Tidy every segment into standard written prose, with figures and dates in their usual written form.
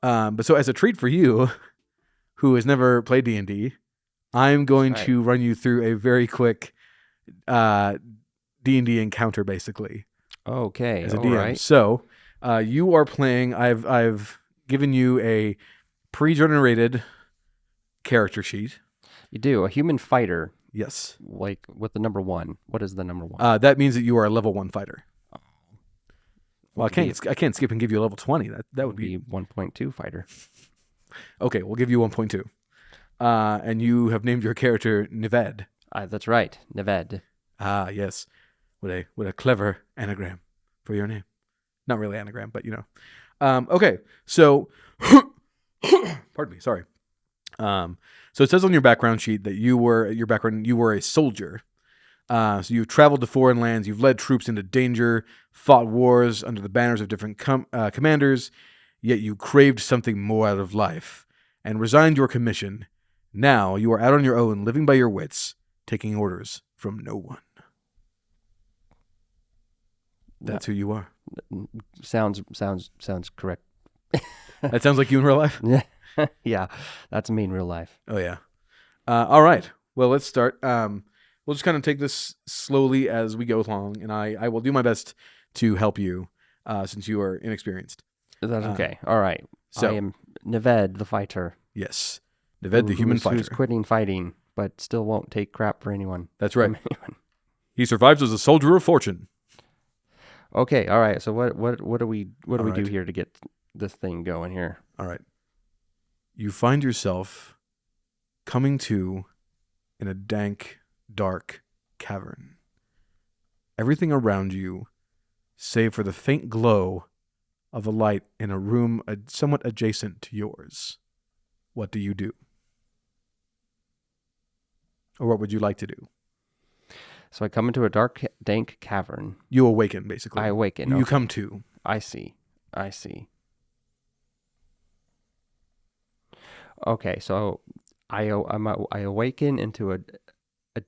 But so as a treat for you, who has never played D&D, I'm going to run you through a very quick D&D encounter, basically. Okay, as a all DM. right. So you are playing. I've given you a pre-generated character sheet. You do a human fighter, Yes. like with the number 1. What is the number 1? That means that you are a level 1 fighter. Well, I can't skip and give you a level 20. That would be 1.2 fighter. Okay, we'll give you 1.2. And you have named your character Nived. That's right, Neved. Ah, yes. What a clever anagram for your name. Not really anagram, but you know. Okay, so pardon me, sorry. So it says on your background sheet that you were a soldier. So you've traveled to foreign lands, you've led troops into danger, fought wars under the banners of different commanders, yet you craved something more out of life and resigned your commission. Now you are out on your own, living by your wits, taking orders from no one. That's who you are. Sounds correct. That sounds like you in real life? Yeah, that's me in real life. Oh, yeah. All right. Well, let's start. We'll just kind of take this slowly as we go along, and I will do my best to help you since you are inexperienced. That's okay. All right. So, I am Neved, the fighter. Yes. Neved, the human fighter. Who's quitting fighting, but still won't take crap for anyone. That's right. He survives as a soldier of fortune. Okay. All right. So what do we right. do here to get this thing going here? All right. You find yourself coming to in a dank, dark cavern. Everything around you, save for the faint glow of a light in a room somewhat adjacent to yours. What do you do? Or what would you like to do? So I come into a dark, dank cavern. You awaken, basically. I awaken. You okay. come to. I see. Okay, so I awaken into a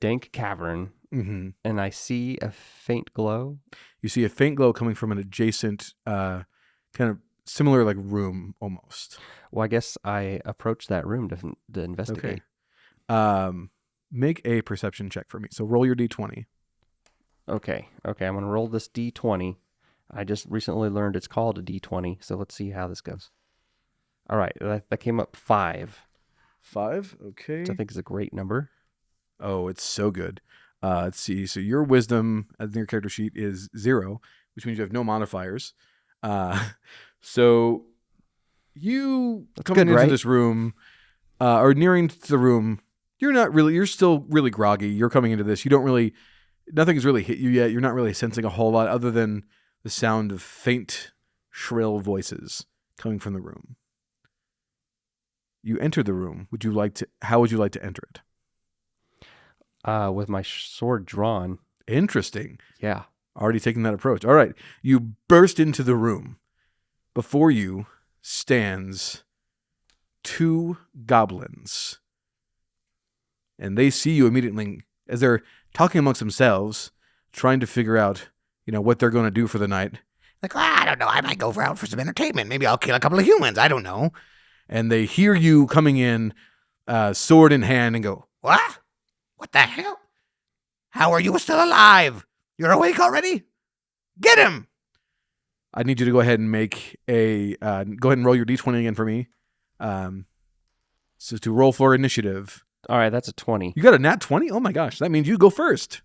dank cavern, and I see a faint glow. You see a faint glow coming from an adjacent, kind of similar like room almost. Well, I guess I approach that room to investigate. Okay. Make a perception check for me. So roll your d20. Okay. I'm going to roll this d20. I just recently learned it's called a d20, so let's see how this goes. All right, that came up 5. 5? Okay. Which I think is a great number. Oh, it's so good. Let's see. So your wisdom as in your character sheet is 0, which means you have no modifiers. So you coming into this room, or nearing the room, you're still really groggy. You're coming into this. Nothing has really hit you yet. You're not really sensing a whole lot other than the sound of faint, shrill voices coming from the room. You enter the room. How would you like to enter it? With my sword drawn. Interesting. Yeah. Already taking that approach. All right. You burst into the room. Before you stands 2 goblins. And they see you immediately as they're talking amongst themselves, trying to figure out, what they're going to do for the night. Like, I don't know. I might go out for some entertainment. Maybe I'll kill a couple of humans. I don't know. And they hear you coming in, sword in hand, and go, "What? What the hell? How are you still alive? You're awake already? Get him!" I need you to go ahead and make go ahead and roll your d20 again for me. So to roll for initiative. All right, that's a 20. You got a nat 20? Oh my gosh, that means you go first.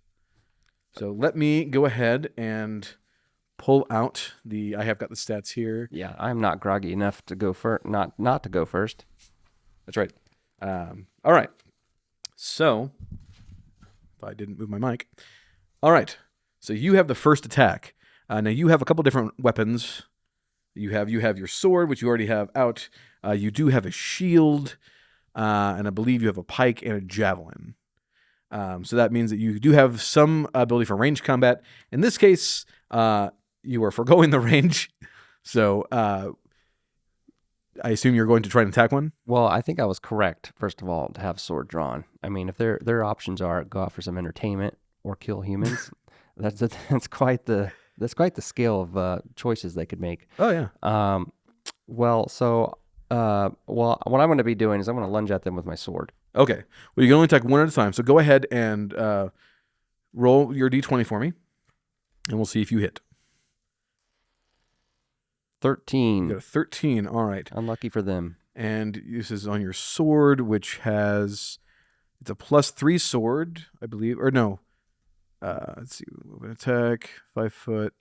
So let me go ahead and pull out I have got the stats here. Yeah, I'm not groggy enough to go first, not to go first. That's right. All right. So, if I didn't move my mic. All right. So you have the first attack. Now you have a couple different weapons. You have your sword, which you already have out. You do have a shield, and I believe you have a pike and a javelin. So that means that you do have some ability for range combat. In this case, you are foregoing the range. So I assume you're going to try and attack one? Well, I think I was correct, first of all, to have sword drawn. I mean, if their options are go out for some entertainment or kill humans, that's quite the scale of choices they could make. Oh, yeah. Well, so Well, what I'm going to be doing is I'm going to lunge at them with my sword. Okay. Well, you can only attack one at a time. So go ahead and roll your d20 for me, and we'll see if you hit. 13. You got a 13. All right. Unlucky for them. And this is on your sword, which it's a +3 sword, I believe. Or no. Let's see. Movement attack, 5 foot.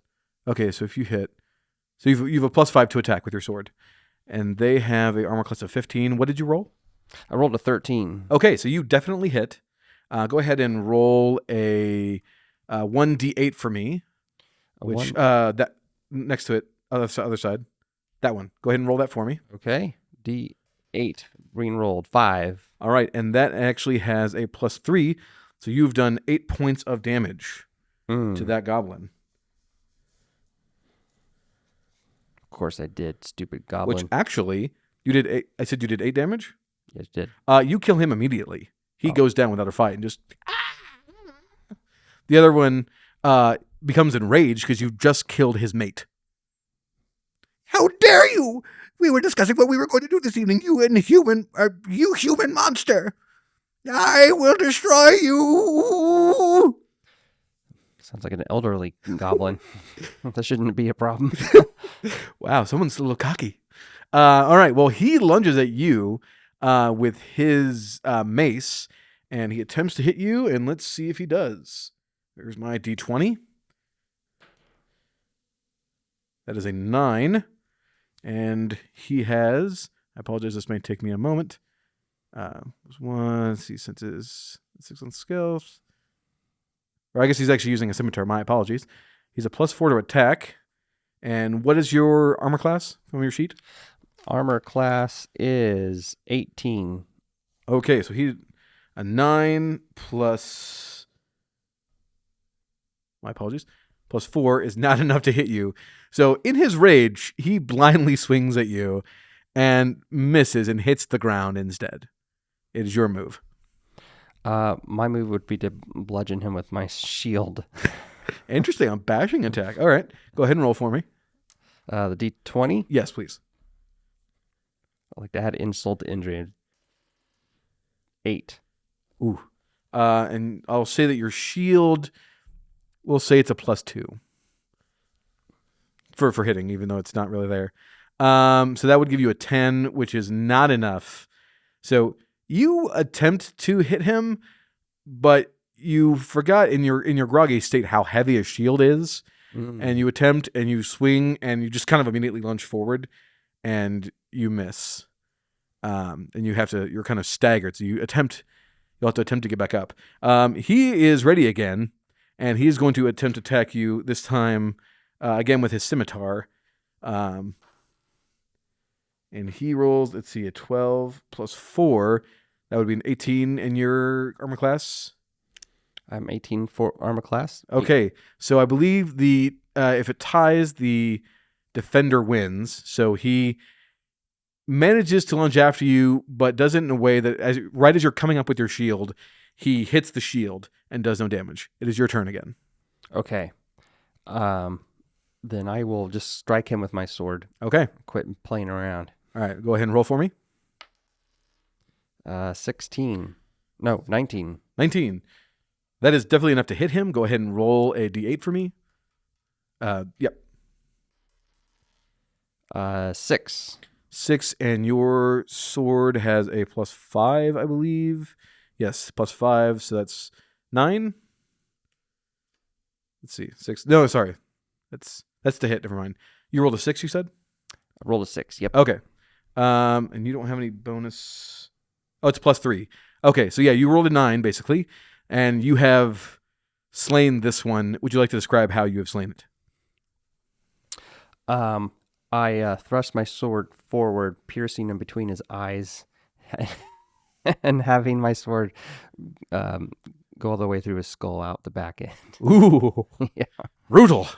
Okay, so if you hit. So you've a +5 to attack with your sword. And they have a armor class of 15. What did you roll? I rolled a 13. Okay, so you definitely hit. Go ahead and roll a 1d8 for me, which that next to it, other side, that one. Go ahead and roll that for me. Okay. D8. Green rolled. 5. All right, and that actually has a +3, so you've done 8 points of damage to that goblin. Of course I did, stupid goblin. Which actually, you did 8. I said you did 8 damage? Yes, did. You kill him immediately. He goes down without a fight and just... The other one becomes enraged because you just killed his mate. How dare you! We were discussing what we were going to do this evening, you human monster! I will destroy you! Sounds like an elderly goblin. That shouldn't be a problem. Wow, someone's a little cocky. All right, well, he lunges at you with his mace, and he attempts to hit you, and let's see if he does. There's my d20. That is a 9, and he has... I apologize, this may take me a moment. Was 1, let's see, since it's 6 on skills. Or I guess he's actually using a scimitar. My apologies. He's a +4 to attack. And what is your armor class from your sheet? Armor class is 18. Okay, so he's a 9 plus... My apologies. +4 is not enough to hit you. So in his rage, he blindly swings at you and misses and hits the ground instead. It is your move. My move would be to bludgeon him with my shield. Interesting. A bashing attack. All right. Go ahead and roll for me. The D20? Yes, please. I like to add insult to injury. 8. Ooh. And I'll say that your shield, we'll say it's a +2 for hitting, even though it's not really there. So that would give you a 10, which is not enough. So you attempt to hit him, but you forgot in your groggy state how heavy a shield is. And you attempt and you swing and you just kind of immediately lunge forward and you miss. And you're kind of staggered. So you'll have to attempt to get back up. He is ready again, and he is going to attempt to attack you this time again with his scimitar. And he rolls, let's see, a 12 plus 4. That would be an 18 in your armor class. I'm 18 for armor class. Okay, so I believe if it ties, the defender wins. So he manages to lunge after you, but does it in a way that right as you're coming up with your shield, he hits the shield and does no damage. It is your turn again. Okay. Then I will just strike him with my sword. Okay. Quit playing around. All right, go ahead and roll for me. 16. No, 19. 19. That is definitely enough to hit him. Go ahead and roll a d8 for me. Yep. 6. 6, and your sword has a +5, I believe. Yes, +5, so that's 9. Let's see, 6. No, sorry. That's the hit. Never mind. You rolled a 6, you said? I rolled a 6, yep. Okay. And you don't have any bonus. Oh, it's +3. Okay, so yeah, you rolled a 9, basically, and you have slain this one. Would you like to describe how you have slain it? I thrust my sword forward, piercing him between his eyes, and having my sword go all the way through his skull out the back end. Ooh, Yeah. brutal.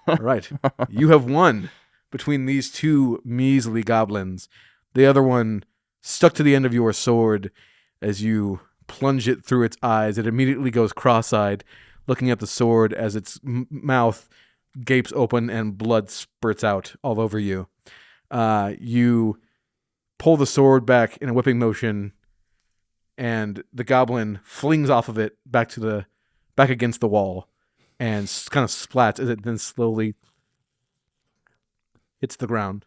All right, you have won between these two measly goblins. The other one stuck to the end of your sword as you plunge it through its eyes. It immediately goes cross-eyed, looking at the sword as its mouth gapes open and blood spurts out all over you. You pull the sword back in a whipping motion, and the goblin flings off of it back against the wall, and kind of splats as it then slowly hits the ground.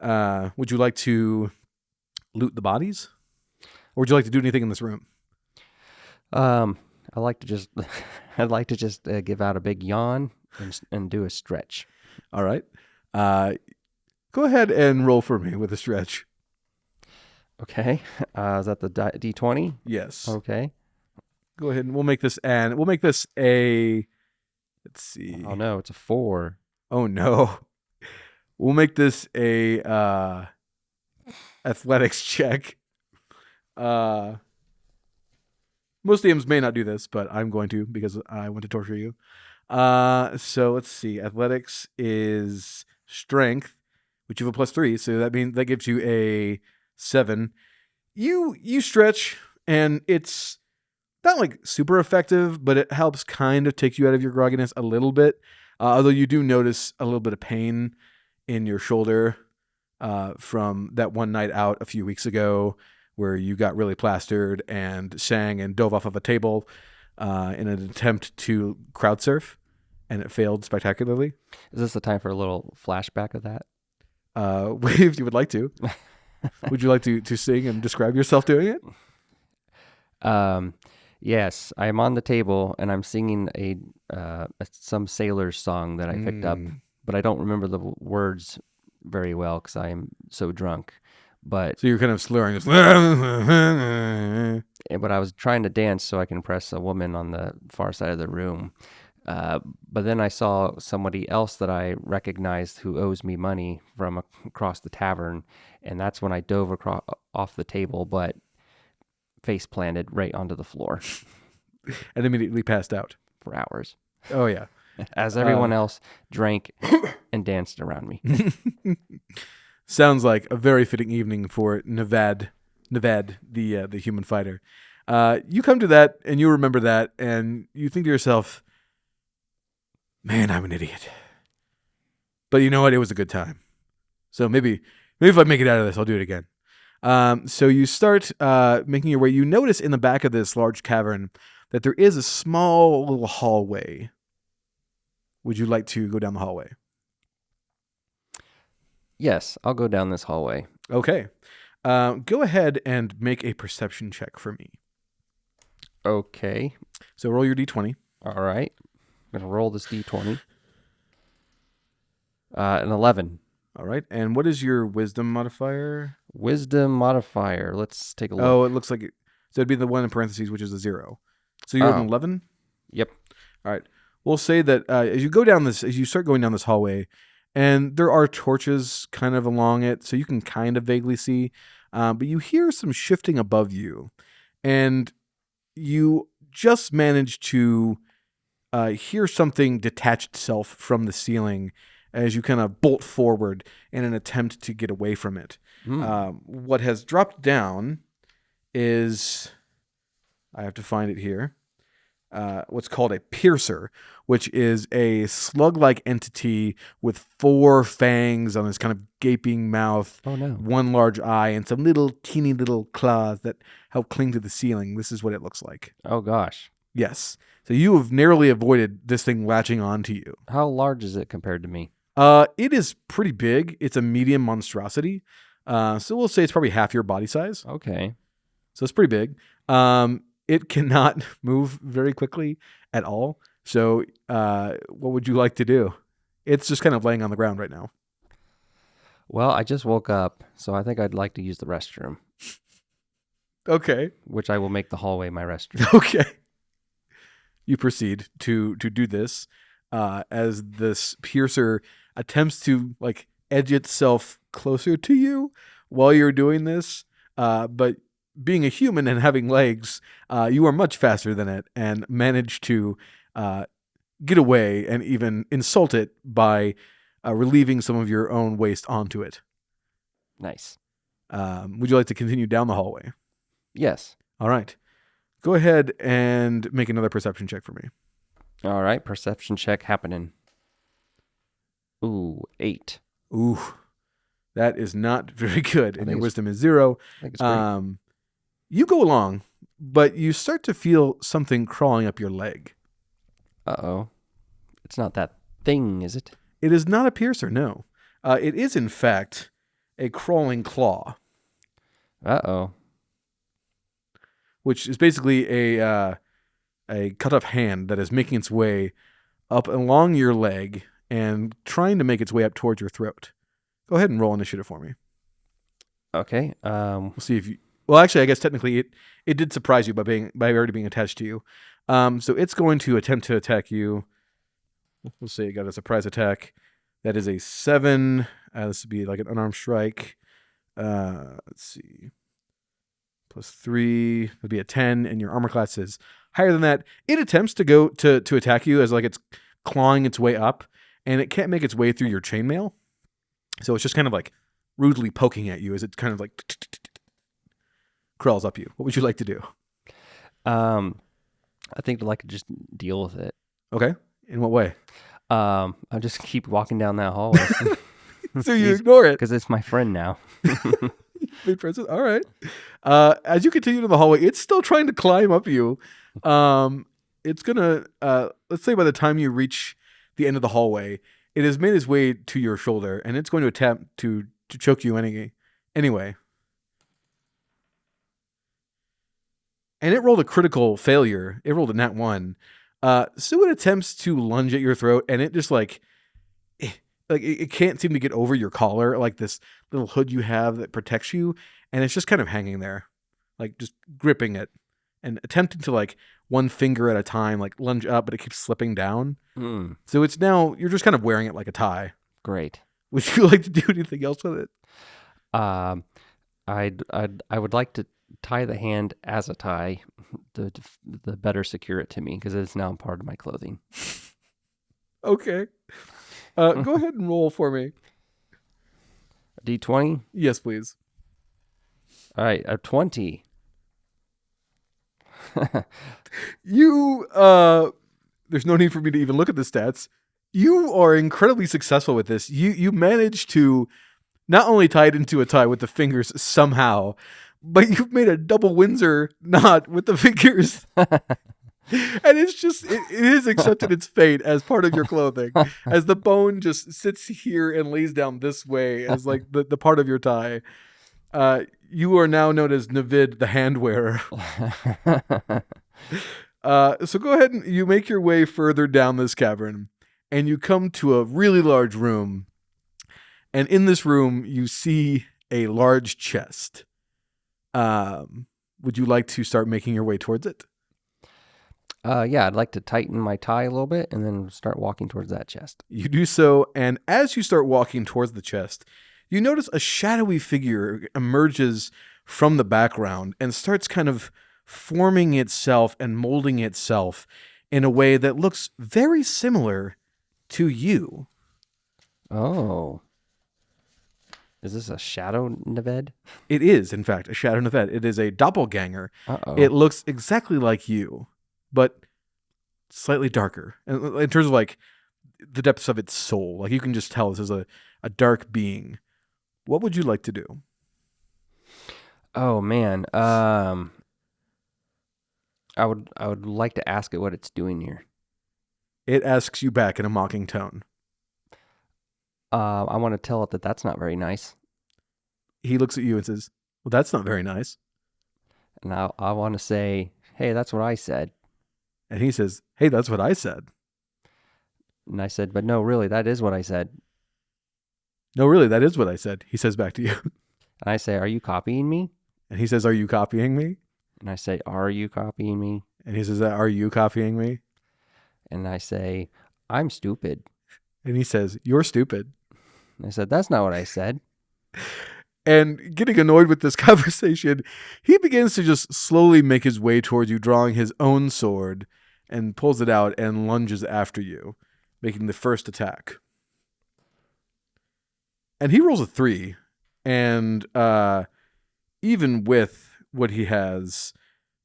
Would you like to loot the bodies, or would you like to do anything in this room? I'd like to just give out a big yawn and do a stretch. All right. Go ahead and roll for me with a stretch. Okay. Is that the D20? Yes. Okay. Go ahead and we'll make this a. Let's see. Oh no, it's a 4. Oh no. We'll make this a athletics check. Most DMs may not do this, but I'm going to because I want to torture you. So let's see. Athletics is strength, which you have a +3, so that means that gives you a 7. You stretch, and it's not like super effective, but it helps kind of take you out of your grogginess a little bit. Although you do notice a little bit of pain in your shoulder from that one night out a few weeks ago where you got really plastered and sang and dove off of a table in an attempt to crowd surf, and it failed spectacularly. Is this the time for a little flashback of that? If you would like to. Would you like to sing and describe yourself doing it? Yes, I am on the table and I'm singing some sailor's song that I picked up, but I don't remember the words very well because I am so drunk. But So you're kind of slurring. Just but I was trying to dance so I can impress a woman on the far side of the room. But then I saw somebody else that I recognized who owes me money from across the tavern, and that's when I dove off the table, but face planted right onto the floor and immediately passed out. for hours, Oh, yeah. as everyone else drank and danced around me. Sounds like a very fitting evening for Nevad, the human fighter. You come to that, and you remember that, and you think to yourself, man, I'm an idiot. But you know what? It was a good time. So maybe if I make it out of this, I'll do it again. So you start making your way. You notice in the back of this large cavern that there is a small little hallway. Would you like to go down the hallway? Yes, I'll go down this hallway. Okay. Go ahead and make a perception check for me. Okay. So roll your d20. All right. I'm going to roll this D20. An 11. All right. And what is your wisdom modifier? Wisdom modifier. Let's take a look. Oh, it looks like it. So it'd be the one in parentheses, which is a 0. So you're an 11? Yep. All right. We'll say that as you start going down this hallway, and there are torches kind of along it, so you can kind of vaguely see, but you hear some shifting above you, and you just manage to hear something detach itself from the ceiling as you kind of bolt forward in an attempt to get away from it. What has dropped down is, I have to find it here, what's called a piercer, which is a slug-like entity with 4 fangs on this kind of gaping mouth, Oh, no. 1 large eye, and some little teeny little claws that help cling to the ceiling. This is what it looks like. Oh, gosh. Yes. So you have narrowly avoided this thing latching onto you. How large is it compared to me? It is pretty big. It's a medium monstrosity. So we'll say it's probably half your body size. Okay. So it's pretty big. It cannot move very quickly at all. So what would you like to do? It's just kind of laying on the ground right now. Well, I just woke up, so I think I'd like to use the restroom, Okay. which I will make the hallway my restroom. Okay. You proceed to do this as this piercer attempts to like edge itself closer to you while you're doing this. But being a human and having legs, you are much faster than it and manage to get away and even insult it by relieving some of your own waste onto it. Nice. Would you like to continue down the hallway? Yes. All right. Go ahead and make another perception check for me. All right. Perception check happening. Ooh, 8. Ooh. That is not very good, and your it's- wisdom is 0. I think it's great. You go along, but you start to feel something crawling up your leg. Uh-oh. It's not that thing, is it? It is not a piercer, no. It is, in fact, a crawling claw, Uh-oh. which is basically a cut-off hand that is making its way up along your leg and trying to make its way up towards your throat. Go ahead and roll initiative for me. Okay. We'll see if you... Well, actually, I guess technically it did surprise you by already being attached to you. So it's going to attempt to attack you. We'll say it got a surprise attack. That is a 7. This would be like an unarmed strike. Let's see. Plus 3 would be a 10, and your armor class is higher than that. It attempts to go to attack you as like it's clawing its way up, and it can't make its way through your chainmail. So it's just kind of like rudely poking at you as it kind of like crawls up you. What would you like to do? I think I'd like to just deal with it. Okay. In what way? I'll just keep walking down that hallway. So you ignore it. Because it's my friend now. Big present. All right. As you continue to the hallway, it's still trying to climb up you. It's gonna let's say by the time you reach the end of the hallway, it has made its way to your shoulder, and it's going to attempt to choke you anyway. And it rolled a critical failure. It rolled a nat 1. So it attempts to lunge at your throat, and it just it can't seem to get over your collar, like this little hood you have that protects you, and it's just kind of hanging there, like just gripping it and attempting to like one finger at a time, like lunge up, but it keeps slipping down. So it's now you're just kind of wearing it like a tie. Great. Would you like to do anything else with it? I would like to tie the hand as a tie, the better secure it to me, because it's now part of my clothing. Okay. Go ahead and roll for me. D20? Yes, please. All right, a 20. You, there's no need for me to even look at the stats. You are incredibly successful with this. You managed to not only tie it into a tie with the fingers somehow, but you've made a double Windsor knot with the fingers. And it's just, it has accepted its fate as part of your clothing. As the bone just sits here and lays down this way as like the part of your tie. You are now known as Navid the hand wearer. So go ahead and you make your way further down this cavern, and you come to a really large room. And in this room, you see a large chest. Would you like to start making your way towards it? Yeah, I'd like to tighten my tie a little bit and then start walking towards that chest. You do so, and as you start walking towards the chest, you notice a shadowy figure emerges from the background and starts kind of forming itself and molding itself in a way that looks very similar to you. Oh. Is this a shadow Neved? It is, in fact, a shadow Navet. It is a doppelganger. Uh-oh. It looks exactly like you, but slightly darker. And in terms of like the depths of its soul, like you can just tell this is a dark being. What would you like to do? Oh man. I would like to ask it what it's doing here. It asks you back in a mocking tone. I want to tell it that that's not very nice. He looks at you and says, "Well, that's not very nice." And I want to say, hey, that's what I said. And he says, "Hey, that's what I said." And I said, but no, really, that is what I said. "No, really, that is what I said." He says back to you. And I say, are you copying me? And he says, "Are you copying me?" And I say, are you copying me? And he says, "Are you copying me?" And I say, I'm stupid. And he says, "You're stupid." And I said, that's not what I said. And getting annoyed with this conversation, he begins to just slowly make his way towards you, drawing his own sword, and pulls it out and lunges after you, making the first attack. And he rolls a 3. And even with what he has,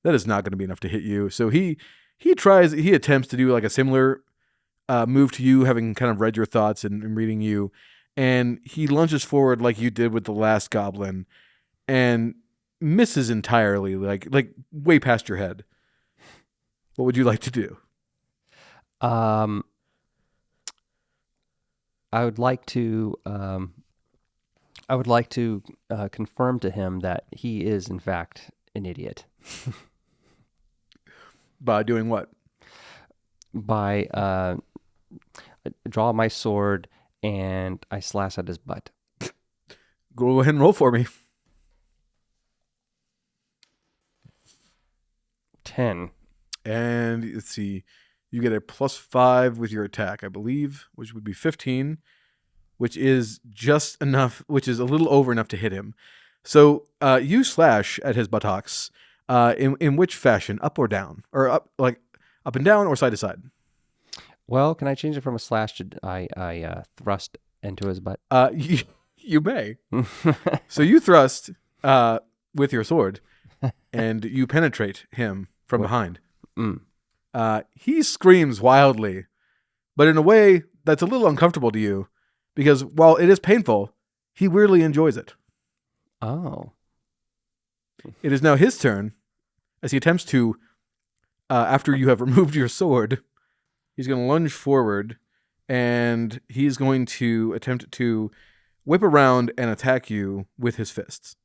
that is not going to be enough to hit you. So he attempts to do like a similar move to you, having kind of read your thoughts and reading you. and he lunges forward like you did with the last goblin, and misses entirely, like way past your head. What would you like to do? I would like to. I would like to confirm to him that he is, in fact, an idiot. By doing what? By I draw my sword and I slash at his butt. Go ahead and roll for me. 10. And let's see. You get a +5 with your attack, I believe, which would be 15, which is just enough, which is a little over enough to hit him. So you slash at his buttocks. In which fashion? Up or down? Or up and down or side to side? Well, can I change it from a slash to I thrust into his butt? You may. So you thrust with your sword, and you penetrate him from behind. He screams wildly, but in a way that's a little uncomfortable to you, because while it is painful, he weirdly enjoys it. Oh. It is now his turn, as he attempts to, after you have removed your sword, he's going to lunge forward, and he's going to attempt to whip around and attack you with his fists.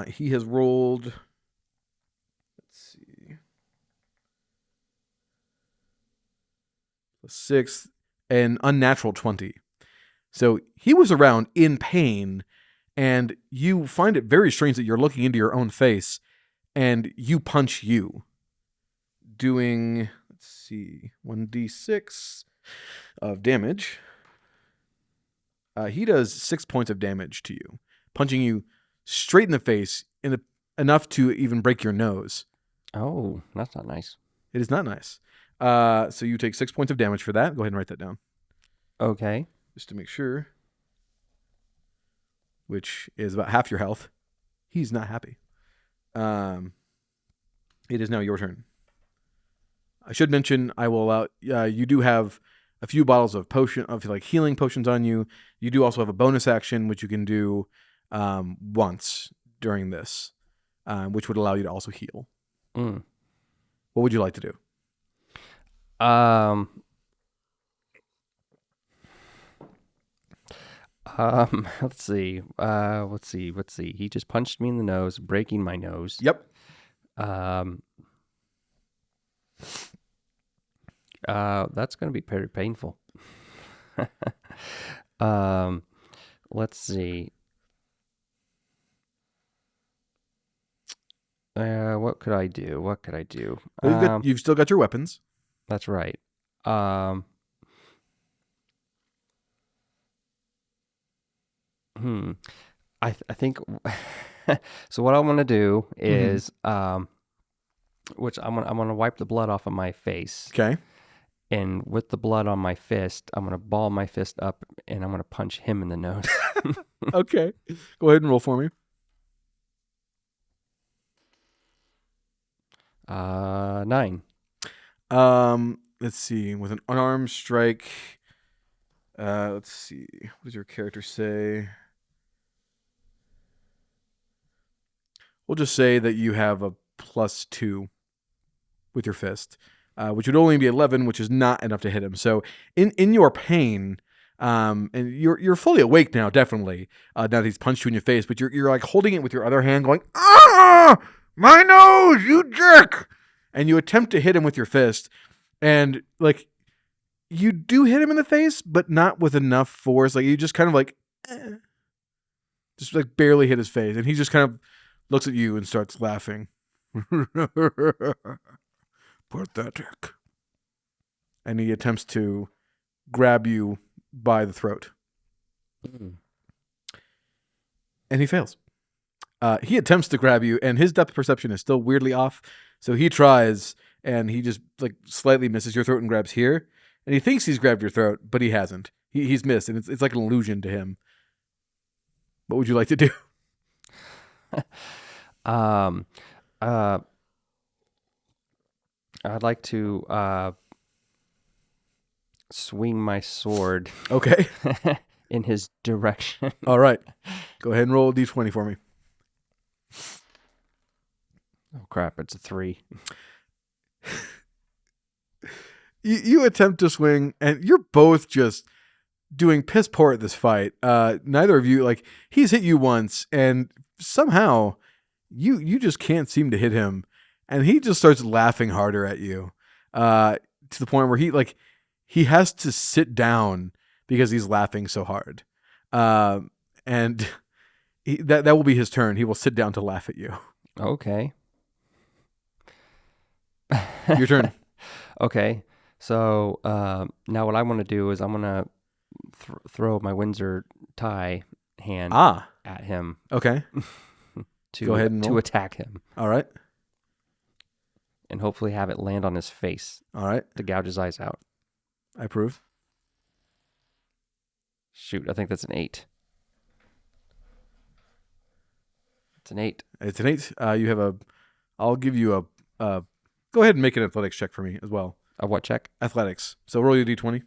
He has rolled, let's see, a 6, an unnatural 20. So he was around in pain, and you find it very strange that you're looking into your own face, and you punch you, doing, let's see, 1d6 of damage. He does 6 points of damage to you, punching you straight in the face, enough to even break your nose. Oh, that's not nice. It is not nice. So you take 6 points of damage for that. Go ahead and write that down. Okay. Just to make sure. Which is about half your health. He's not happy. It is now your turn. I should mention, I will allow, you do have a few bottles of healing potions on you. You do also have a bonus action, which you can do once during this, which would allow you to also heal. What would you like to do? Let's see. He just punched me in the nose, breaking my nose. Yep. That's going to be very painful. Let's see. What could I do? Well, you've still got your weapons. That's right. I think so. What I want to do is, which I'm gonna wipe the blood off of my face. Okay. And with the blood on my fist, I'm gonna ball my fist up and I'm gonna punch him in the nose. Okay. Go ahead and roll for me. 9. Let's see. With an unarmed strike. Let's see. What does your character say? We'll just say that you have a +2 with your fist, which would only be 11, which is not enough to hit him. So in your pain, and you're fully awake now, definitely, now that he's punched you in your face, but you're like holding it with your other hand going, "Ah! My nose, you jerk!" And you attempt to hit him with your fist, and like you do hit him in the face, but not with enough force. Like you just kind of like, just like barely hit his face, and he just kind of looks at you and starts laughing. Pathetic. And he attempts to grab you by the throat. And he fails. He attempts to grab you, and his depth perception is still weirdly off. So he tries, and he just like slightly misses your throat and grabs here. And he thinks he's grabbed your throat, but he hasn't. He's missed, and it's like an illusion to him. What would you like to do? I'd like to swing my sword. Okay. in his direction. All right. Go ahead and roll a d20 for me. Oh crap! It's a 3. You attempt to swing, and you're both just doing piss poor at this fight. Neither of you, like, he's hit you once, and somehow you just can't seem to hit him, and he just starts laughing harder at you, to the point where he has to sit down because he's laughing so hard, and that will be his turn. He will sit down to laugh at you. Okay. Your turn. Okay. So now what I want to do is I'm going to throw my Windsor tie hand at him. Okay. To, Go ahead and to roll. attack him. All right. And hopefully have it land on his face All right. to gouge his eyes out. I approve. Shoot, I think that's an 8. It's an 8. It's an 8. I'll give you a go ahead and make an athletics check for me as well. A what check? Athletics. So roll your d20.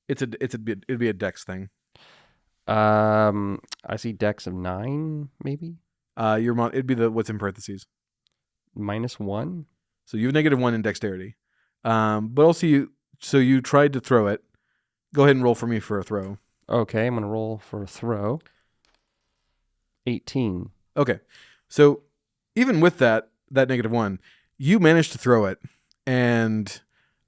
It'd be a dex thing. I see dex of 9, maybe? It'd be what's in parentheses. -1? So you have -1 in dexterity. But also you tried to throw it. Go ahead and roll for me for a throw. Okay, I'm going to roll for a throw. 18. Okay. So even with that -1, you managed to throw it, and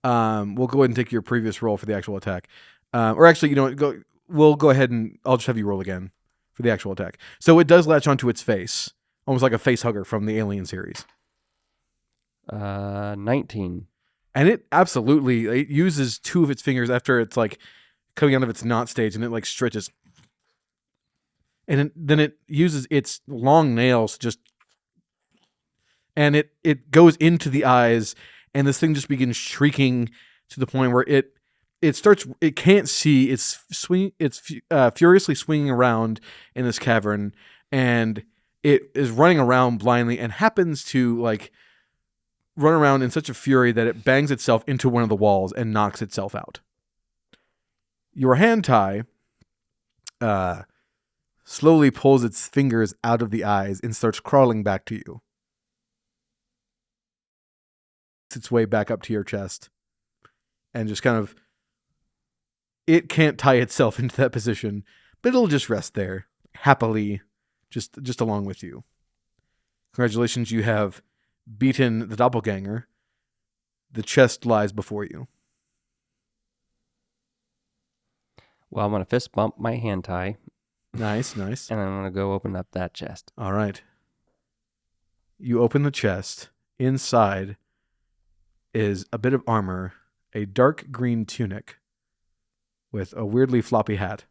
we'll go ahead and take your previous roll for the actual attack. Or actually, you know what? We'll go ahead and I'll just have you roll again for the actual attack. So it does latch onto its face, almost like a face hugger from the Alien series. 19. And it uses 2 of its fingers after it's like coming out of its knot stage, and it like stretches. And then it uses its long nails and it goes into the eyes, and this thing just begins shrieking to the point where it can't see. It's furiously swinging around in this cavern, and it is running around blindly and happens to like run around in such a fury that it bangs itself into one of the walls and knocks itself out. Your hand tie slowly pulls its fingers out of the eyes and starts crawling back to you. Its way back up to your chest, and just kind of, it can't tie itself into that position, but it'll just rest there happily, just along with you. Congratulations, you have beaten the doppelganger. The chest lies before you. Well, I'm going to fist bump my hand tie. Nice. And I'm going to go open up that chest. All right. You open the chest. Inside is a bit of armor, a dark green tunic with a weirdly floppy hat,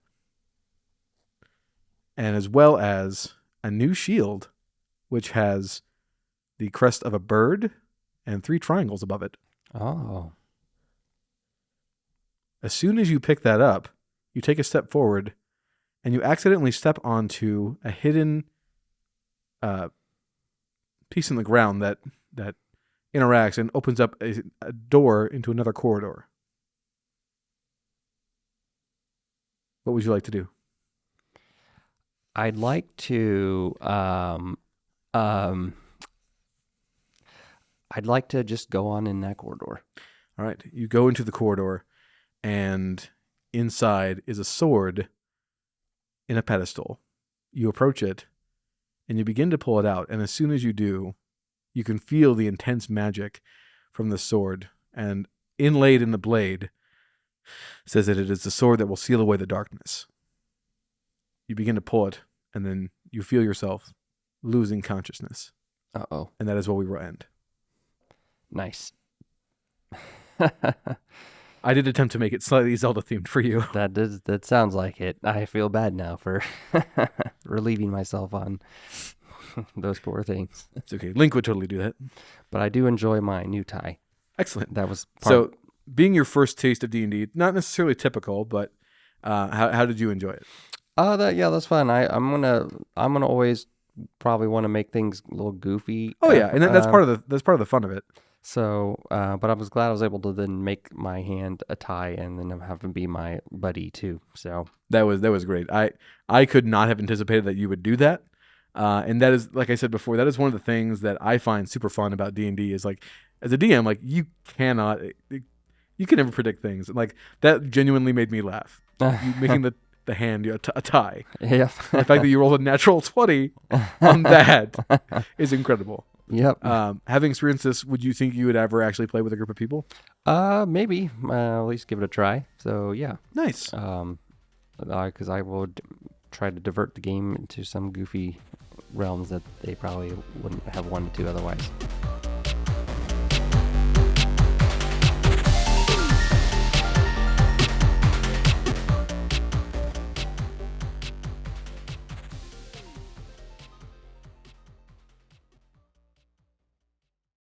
and as well as a new shield, which has the crest of a bird and 3 triangles above it. Oh. As soon as you pick that up, you take a step forward, and you accidentally step onto a hidden piece in the ground that interacts and opens up a door into another corridor. What would you like to do? I'd like to just go on in that corridor. All right. You go into the corridor, and inside is a sword in a pedestal. You approach it, and you begin to pull it out. And as soon as you do, you can feel the intense magic from the sword. And inlaid in the blade says that it is the sword that will seal away the darkness. You begin to pull it, and then you feel yourself losing consciousness. Uh-oh. And that is where we will end. Nice. I did attempt to make it slightly Zelda-themed for you. That sounds like it. I feel bad now for relieving myself on those poor things. It's okay. Link would totally do that. But I do enjoy my new tie. Excellent. That was So, being your first taste of D&D, not necessarily typical, but how did you enjoy it? That's fun. I'm gonna always probably want to make things a little goofy. Oh yeah, and that's part of the fun of it. So, but I was glad I was able to then make my hand a tie and then have him be my buddy too. So That was great. I could not have anticipated that you would do that. And that is, like I said before, that is one of the things that I find super fun about D&D is like, as a DM, like you can never predict things. Like that genuinely made me laugh. You making the hand a tie. yeah, The fact that you rolled a natural 20 on that is incredible. yep. Having experienced this, would you think you would ever actually play with a group of people? Maybe at least give it a try. So yeah, Nice. because I will try to divert the game into some goofy realms that they probably wouldn't have wanted to otherwise.